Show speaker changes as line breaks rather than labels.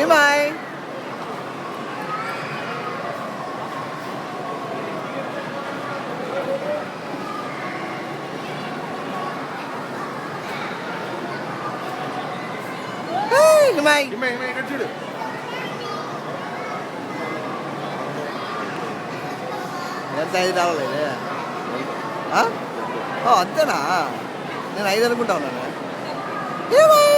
ఏమాయ్ ఏమాయ్
ఇక్కడ చూడు.
ఎంత 5 రావాలేదు అంతేనా నేను 5 అనుకుంటా ఉన్నాను ఏమాయ్